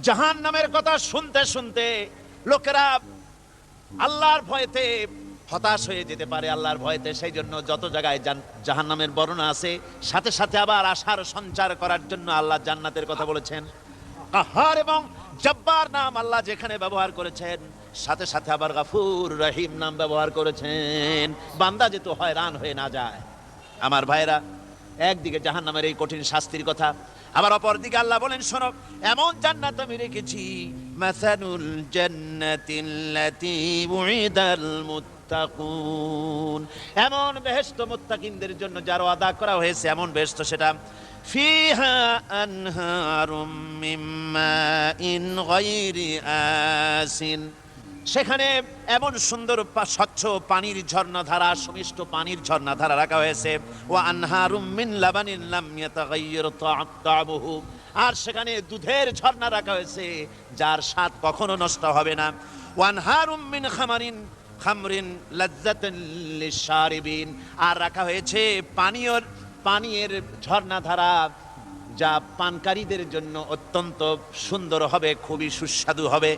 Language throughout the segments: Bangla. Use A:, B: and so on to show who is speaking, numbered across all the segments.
A: জাহান্নামের কথা শুনতে শুনতে লোকেরা আল্লাহর ভয়তে হতাশ হয়ে যেতে পারে, আল্লাহর ভয়তে। সেই জন্য যত জায়গায় জাহান্নামের বর্ণনা আছে, সাথে সাথে আবার আশার সঞ্চার করার জন্য আল্লাহ জান্নাতের কথা বলেছেন। কাহার এবং জব্বার নাম আল্লাহ যেখানে ব্যবহার করেছেন, সাথে সাথে আবার গাফুর রহিম নাম ব্যবহার করেছেন, বান্দা যেন হয়রান হয়ে না যায়। আমার ভাইরা, একদিকে জাহান্নামের এই কঠিন শাস্তির কথা, আবার অপর দিকে আল্লাহ বলেন, শোনো, এমন জান্নাত আমি রেখেছি, মাসানুল জান্নাতিল্লাতী উইদাল মুত্তাকুন, এমন বেহেশত মুত্তাকিনদের জন্য যার ওয়াদা করা হয়েছে, এমন বেহেশত সেটা, ফিহা আনহারুম মিন মাইন গায়রি আসিন, সেখানে এমন সুন্দর স্বচ্ছ পানির ঝর্ণাধারা, সুমিষ্ট পানির ঝর্ণাধারা রাখা হয়েছে। ওয়া আনহারুম মিন লাবানিন লাম ইয়াতাগায়্যার তা'আমুহু, আর সেখানে দুধের ঝর্ণা রাখা হয়েছে যার স্বাদ কখনো নষ্ট হবে না। ওয়া আনহারুম মিন খামরিন লাযযাতান লিশারিবিন, আর রাখা হয়েছে পানীয়ের ঝর্ণাধারা যা পানকারীদের জন্য অত্যন্ত সুন্দর হবে, খুবই সুস্বাদু হবে।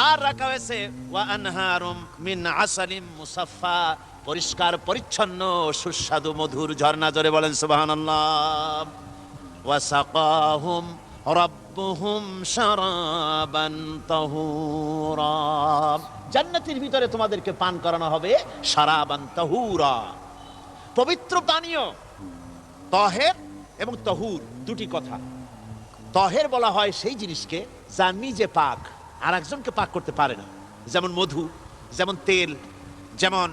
A: আর রাখা হয়েছে ওয়া আনহারুম মিন আসালিম মুসাফফা, পরিষ্কার পরিচ্ছন্ন সুস্বাদু মধুর ঝর্ণা। জোরে বলেন সুবহানাল্লাহ। ওয়া সাকাহুম রাব্বুহুম শারাবান তাহুরা, জান্নাতের ভিতরে তোমাদেরকে পান করানো হবে শারাবান তাহুরা, পবিত্র পানীয়। তাহের এবং তাহুর দুটি কথা। তাহের বলা হয় সেই জিনিসকে যা নিজে পাক, আর একজনকে পাক করতে পারে না, যেমন মধু, যেমন তেল, যেমন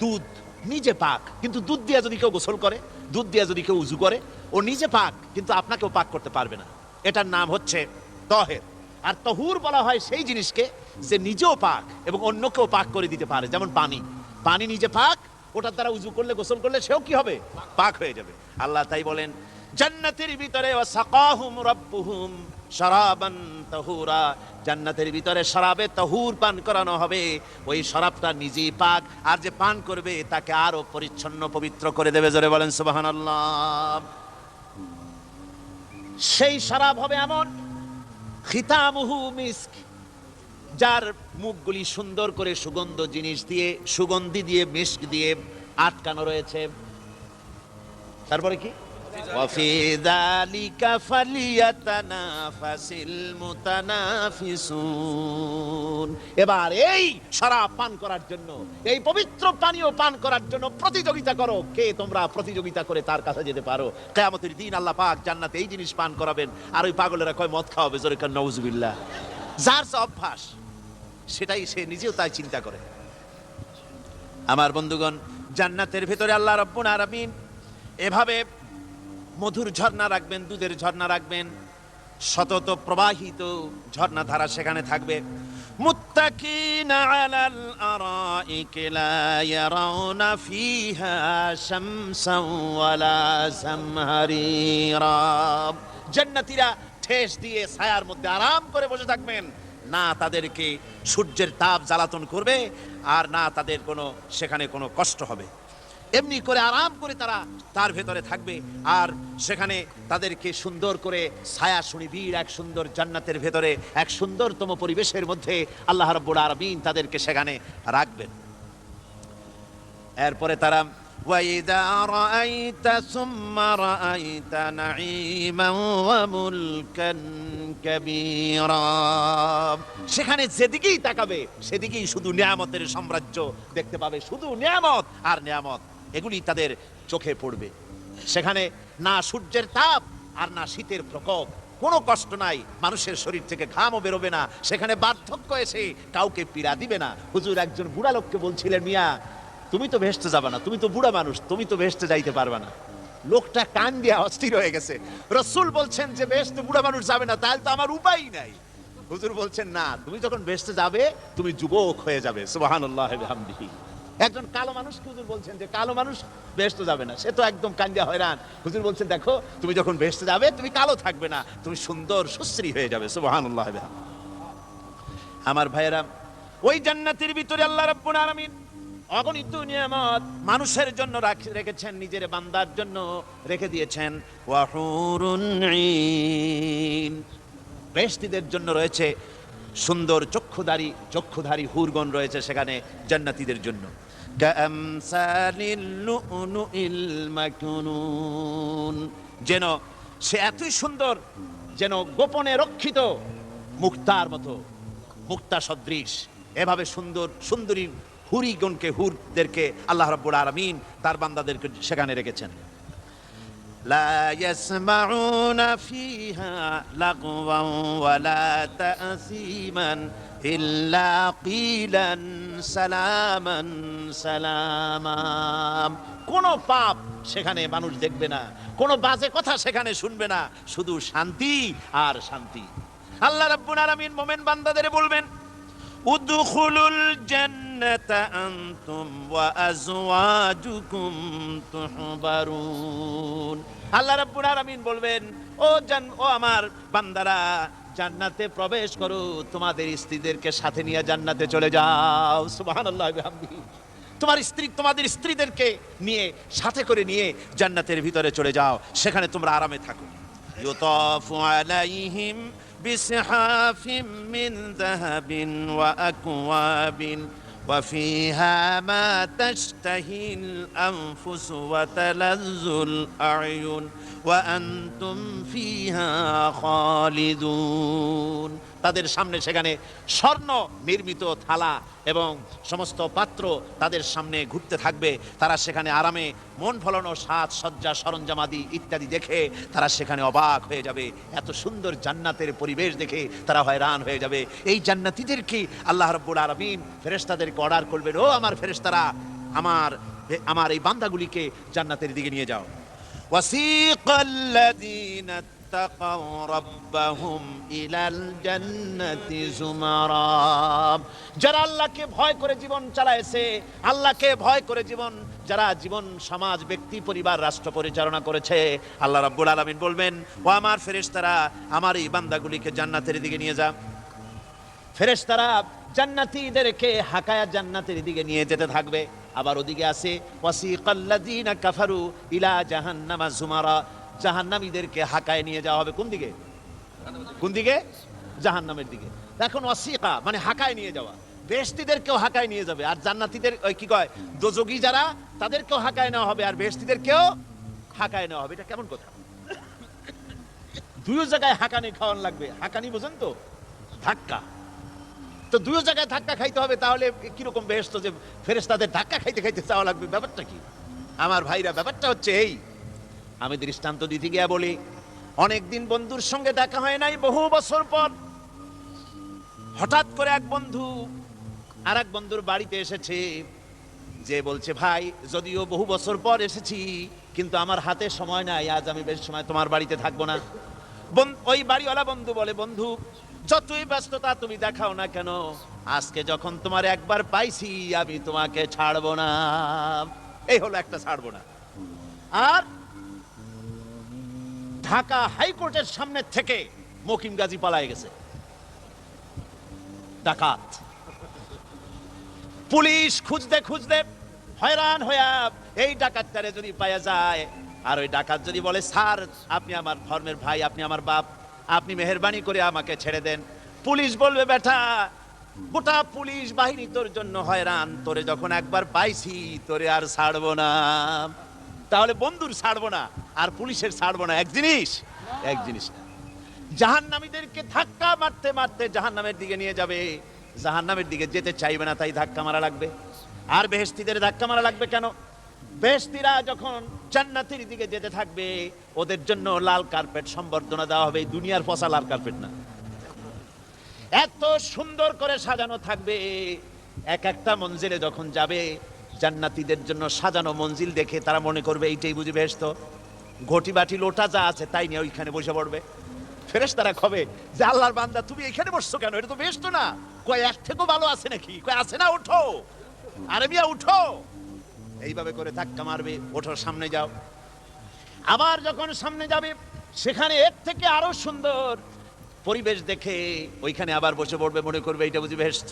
A: দুধ নিজে পাক, কিন্তু দুধ দিয়ে যদি কেউ গোসল করে, দুধ দিয়ে যদি কেউ উজু করে, ও নিজে পাক, কিন্তু আপনাকেও পাক করতে পারবে না। এটার নাম হচ্ছে তাহের। আর তাহুর বলা হয় সেই জিনিসকে যে নিজেও পাক এবং অন্যকেও পাক করে দিতে পারে, যেমন পানি নিজে পাক, ওটার দ্বারা উজু করলে, গোসল করলে সেও কি হবে? পাক হয়ে যাবে। আল্লাহ তাই বলেন, জান্নাতের ভিতরে ওয়া সাকাহুম রাব্বুহুম শারাবান তাহুরা, জান্নাতের ভিতরে শরাবে তাহুর পান করানো হবে। ওই শরাবটা নিজেই পাক, আর যে পান করবে তাকে আরো পরিচ্ছন্ন পবিত্র করে দেবে। জোরে বলেন সুবহানাল্লাহ। সেই শরাব হবে এমন, খিতামুহু মিস্ক, যার মুখগুলি সুন্দর করে সুগন্ধ জিনিস দিয়ে, সুগন্ধি দিয়ে, মিস্ক দিয়ে আটকানো রয়েছে। তারপরে কি? ওয়াফি যালিকা ফালিয়াতানাফাসিল মুতানাফিসুন, এবার এই শরাব পান করার জন্য, এই পবিত্র পানীয় পান করার জন্য প্রতিযোগিতা করো, কে তোমরা প্রতিযোগিতা করে তার কাছে যেতে পারো। কিয়ামতের দিন আল্লাহ পাক জান্নাতে এই জিনিস পান করাবেন, আর ওই পাগলেরা কয় মদ খাওয়াবে। জোরে কান নাউজুবিল্লাহ। যার যে অভ্যাস, সেটাই সে নিজেও তাই চিন্তা করে। আমার বন্ধুগণ, জান্নাতের ভেতরে আল্লাহ রাব্বুল আলামিন এভাবে মধুর ঝর্ণা রাখবেন, দুধের ঝর্ণা রাখবেন, সতত প্রবাহিত ঝর্ণাধারা সেখানে থাকবে। মুত্তাকিনা আলাল আরাইকি লা ইয়ারাউনা ফিহা শামসান ওয়ালা জামহারিরা, জান্নাতীরা ঠেস দিয়ে ছায়ার মধ্যে আরাম করে বসে থাকবেন, না তাদেরকে সূর্যের তাপ জ্বালাতন করবে, আর না তাদের সেখানে কোনো কষ্ট হবে। এমনি করে আরাম করে তারা তার ভেতরে থাকবে, আর সেখানে তাদেরকে সুন্দর করে ছায়া সুনিবিড় এক সুন্দর জান্নাতের ভেতরে এক সুন্দরতম পরিবেশের মধ্যে আল্লাহ রাব্বুল আলামিন তাদেরকে সেখানে রাখবেন। এরপরে তারা ওয়াইদা রাআইতা সুম্মা রাআইতা নাঈমান ওয়া মুলকান কাবীরা, সেখানে যেদিকেই তাকাবে সেদিকেই শুধু নিয়ামতের সাম্রাজ্য দেখতে পাবে, শুধু নিয়ামত আর নিয়ামত, এগুলি তাদের চোখে পড়বে। সেখানে না সূর্যের তাপ আর না শীতের প্রকোপ, কোনো কষ্ট নাই, মানুষের শরীর থেকে ঘামও বেরোবে না, সেখানে বার্ধক্য এসে কাউকে পীড়া দিবে না। হুজুর একজন বুড়া লোককে বলছিলেন, মিয়া তুমি তো ভেস্তে যাবে না, তুমি তো বুড়া মানুষ, তুমি তো ভেস্তে যাইতে পারবে না। লোকটা কান দিয়া অস্থির হয়ে গেছে। রাসূল বলছেন যে ভেস্তে বুড়া মানুষ যাবে না, তাহলে তো আমার উপায় নাই। হুজুর বলছেন, না, তুমি যখন ভেস্তে যাবে তুমি যুবক হয়ে যাবে। সুবহানাল্লাহি ওয়া বিহামদিহি। একজন কালো মানুষকে হুজুর বলছেন যে কালো মানুষ ভেস্তে যাবে না, সে তো একদম কান্দিয়া হয়রান। হুজুর বলছেন, দেখো তুমি যখন ভেস্তে যাবে তুমি কালো থাকবে না, তুমি সুন্দর সুশ্রী হয়ে যাবে। সুবহানাল্লাহি ওয়া বিহামদিহি। আমার ভাইয়েরা, ওই জান্নাতের ভিতরে আল্লাহ রাব্বুল আলামিন অগণিত নিয়ামত মানুষের জন্য রেখেছেন, নিজের বান্দার জন্য রেখে দিয়েছেন। ওয়া হুরুন ঈন, বেহেশতীদের জন্য রয়েছে সুন্দর চক্ষুধারী হুরগণ রয়েছে সেখানে জান্নাতীদের জন্য। কামসালিল লুলুইল মাকনুন, যেন সে এতই সুন্দর, যেন গোপনে রক্ষিত মুক্তার মতো, মুক্তা সদৃশ। এভাবে সুন্দরী হুরদেরকে আল্লাহ রাব্বুল আলামিন তার বান্দাদেরকে সেখানে রেখেছেন। লা ইয়াসমাউনা ফিহা লাগওয়ান ওয়ালা তাসীমান ইল্লা কিলান সালামান সালামা। কোনো পাপ সেখানে মানুষ দেখবে না, কোনো বাজে কথা সেখানে শুনবে না, শুধু শান্তি আর শান্তি। আল্লাহ রাব্বুল আলামিন মুমিন বান্দাদের বলবেন, উদখুলুল জান্নাতা আনতুম ওয়া আজওয়াজুকুম তুহবারুন। আল্লাহ রাব্বুল আলামিন বলবেন, ও আমার বান্দারা, জান্নাতে প্রবেশ করো, তোমাদের স্ত্রীদেরকে সাথে নিয়ে জান্নাতে চলে যাও। সুবহানাল্লাহ বিহামদিহি। তোমাদের স্ত্রীদেরকে নিয়ে, সাথে করে নিয়ে জান্নাতের ভিতরে চলে যাও, সেখানে তোমরা আরামে থাকো। ইউতাফু আলাইহিম বিসহাফিম মিন যাহাবিন ওয়া আকওয়াবিন ওয়া ফিহা মা তাশতাহিল আনফুসু ওয়া তালাজ্জুল আ'য়ুন ওয়া আনতুম ফিহা খালিদুন। তাদের সামনে সেখানে স্বর্ণ নির্মিত থালা এবং সমস্ত পাত্র তাদের সামনে ঘুরতে থাকবে। তারা সেখানে আরামে মন ভোলানো সাজ সজ্জা সরঞ্জামাদি ইত্যাদি দেখে তারা সেখানে অবাক হয়ে যাবে। এত সুন্দর জান্নাতের পরিবেশ দেখে তারা হয়রান হয়ে যাবে। এই জান্নাতীদেরকে আল্লাহ রাব্বুল আলামিন ফেরেশতাদেরকে অর্ডার করবেন, ও আমার ফেরেশতারা, আমার এই বান্দাগুলিকে জান্নাতের দিকে নিয়ে যাও। ওয়াসিকাল্লাযীনা তাকাউ রাব্বাহুম ইলাল জান্নাতি যুমারা। যারা আল্লাহকে ভয় করে জীবন চালায়েছে, আল্লাহকে ভয় করে যারা জীবন সমাজ ব্যক্তি পরিবার রাষ্ট্র পরিচালনা করেছে, আল্লাহ রাব্বুল আলামিন বলবেন, ও আমার ফেরেশতারা, আমার এই বান্দাগুলিকে জান্নাতের দিকে নিয়ে যা। ফেরেশতারা জান্নাতীদেরকে হাকায়া জান্নাতের দিকে নিয়ে যেতে থাকবে। আবার ওদিকে আছে ওয়াসিকাল্লাযীনা কাফারু ইলা জাহান্নামা যুমারা। জাহান্নামীদেরকে হাকায় নিয়ে যাওয়া হবে কোন দিকে? জাহান্নামের দিকে। এখন ওয়াসিকা মানে হাকায় নিয়ে যাওয়া। বেহেশতীদেরকেও হাকায় নিয়ে যাবে, আর জান্নাতীদের কি কয়, দোজখী যারা, তাদেরকেও হাকায় নেওয়া হবে, আর বেহেশতীদেরকেও হাকায় নেওয়া হবে। এটা কেমন কথা? দুই জায়গায় হাকানি খাওয়ান লাগবে। হাকানি বোঝেন তো? ধাক্কা। তো দুই জায়গায় ধাক্কা খাইতে হবে, তাহলে কিরকম বেহেশত যে ফেরেশতাদের ধাক্কা খাইতে খাইতে চাওয়া লাগবে? ব্যাপারটা কি আমার ভাইরা? ব্যাপারটা হচ্ছে এই, আমি দৃষ্টান্ত দিতে গিয়া বলি, অনেকদিন বন্ধুর সঙ্গে দেখা হয় নাই, বহু বছর পর হঠাৎ করে এক বন্ধু আর এক বন্ধুর বাড়িতে এসেছে, যে বলছে, ভাই যদিও বহু বছর পর এসেছি, কিন্তু আমার হাতে সময় নাই, আজ আমি বেশ সময় তোমার বাড়িতে থাকবো না। ওই বাড়িওয়ালা বন্ধু বলে, বন্ধু যতই ব্যস্ততা তুমি দেখাও না কেন, আজকে যখন তোমার একবার পাইছি, আমি তোমাকে ছাড়বো না। এই হলো একটা ছাড়বো না। আর ঢাকা হাইকোর্টের সামনে থেকে মকিম গাজী পালায় গেছে, ডাকাত। পুলিশ খুঁজতে খুঁজতে হয়রান হইয়া এই ডাকাতটারে যদি পাওয়া যায়, আর ওই ডাকাত যদি বলে, স্যার আপনি আমার ধর্মের ভাই, আপনি আমার বাপ, আপনি মেহেরবানি করে আমাকে ছেড়ে দেন, পুলিশ বলবে, বেটা গোটা পুলিশ বাহিনী তোর জন্য হয়রান, তোরে যখন একবার পাইছি তোরে আর ছাড়বো না। তাহলে বন্ধুর ছাড়বো না আর পুলিশের ছাড়বো না এক জিনিস না। জাহান্নামীদেরকে ধাক্কা মারতে মারতে জাহান্নামের দিকে নিয়ে যাবে, জাহান্নামের দিকে যেতে চাইবে না, তাই ধাক্কা মারা লাগবে। আর বেহেশতীদের ধাক্কা মারা লাগবে কেন? বেহেশতীরা যখন জান্নাতের দিকে যেতে থাকবে, ওদের জন্য লাল কার্পেট সম্বর্ধনা দেওয়া হবে। দুনিয়ার পচা লাল কার্পেট না, এত সুন্দর করে সাজানো থাকবে। এক একটা মঞ্জিলে যখন যাবে, জান্নাতীদের জন্য সাজানো মঞ্জিল দেখে তারা মনে করবে এইটাই বুঝি বেহেশত। ঘটি বাটি লোটা যা আছে তাই নিয়ে ওইখানে বসে পড়বে। ফেরেশতারা কবে যে, আল্লাহর বান্দা তুমি এখানে বসছো কেন? এটা তো বেহেশত না। কয় এর থেকেও ভালো আছে নাকি? কয় আছে না, ওঠো, আরে মিয়া উঠো। এইভাবে করে ধাক্কা মারবে, ওঠো, সামনে যাও। আবার যখন সামনে যাবে, সেখানে এর থেকে আরো সুন্দর পরিবেশ দেখে ওইখানে আবার বসে পড়বে, মনে করবে এটা বুঝি বেহেশত।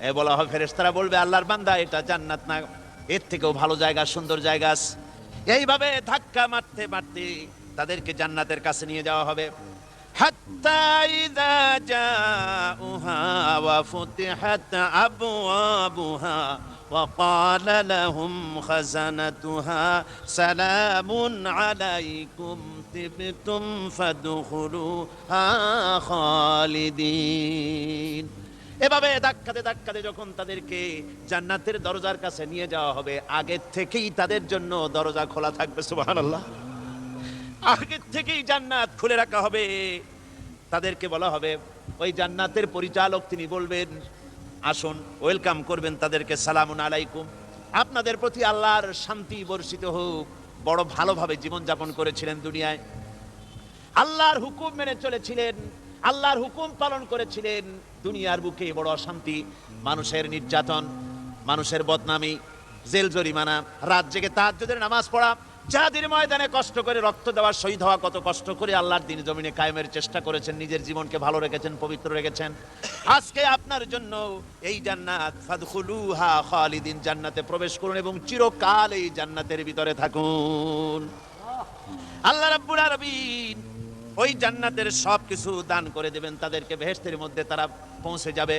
A: এ বলা হয়, ফেরেশতারা বলবে, আল্লাহর বান্দা এটা জান্নাত না, এর থেকেও ভালো জায়গা, সুন্দর জায়গা আছে। এইভাবে ধাক্কা মারতে মারতে তাদেরকে জান্নাতের কাছে নিয়ে যাওয়া হবে। حتى إذا جاءوها وفتحت أبوابها وقال لهم خزنتها سلام عليكم طبتم فادخلوها خالدين। এভাবে ধাক্কাতে ধাক্কাতে যখন তাদেরকে জান্নাতের দরজার কাছে নিয়ে যাওয়া হবে, আগে থেকেই তাদের জন্য দরজা খোলা থাকবে। সুবহানাল্লাহ। আগে থেকেই জান্নাত খুলে রাখা হবে। তাদেরকে বলা হবে, ওই জান্নাতের পরিচালক তিনি বলবেন, আসুন, ওয়েলকাম করবেন তাদেরকে, সালামুন আলাইকুম, আপনাদের প্রতি আল্লাহর শান্তি বর্ষিত হোক। বড় ভালোভাবে জীবনযাপন করেছিলেন দুনিয়ায়, আল্লাহর হুকুম মেনে চলেছিলেন, আল্লাহর হুকুম পালন করেছিলেন। দুনিয়ার বুকে বড় অশান্তি, মানুষের নির্যাতন, মানুষের বদনামি, জেল জরিমানা, রাত জেগে তাহাজ্জুদের নামাজ পড়া, যাদের ময়দানে কষ্ট করে রক্ত দেওয়া, শহীদ হওয়া, কত কষ্ট করে আল্লাহর দ্বীন জমিনে কায়েমের চেষ্টা করেছেন, নিজের জীবনকে ভালো রেখেছেন, পবিত্র রেখেছেন। আজকে আপনার জন্য এই জান্নাত, ফাদখুলুহা খালিদিন, জান্নাতে প্রবেশ করুন এবং চিরকাল এই জান্নাতের ভিতরে থাকুন। আল্লাহ রাব্বুল আলামিন ওই জান্নাতের সবকিছু দান করে দেবেন তাদেরকে, বেহেশতের মধ্যে তারা পৌঁছে যাবে।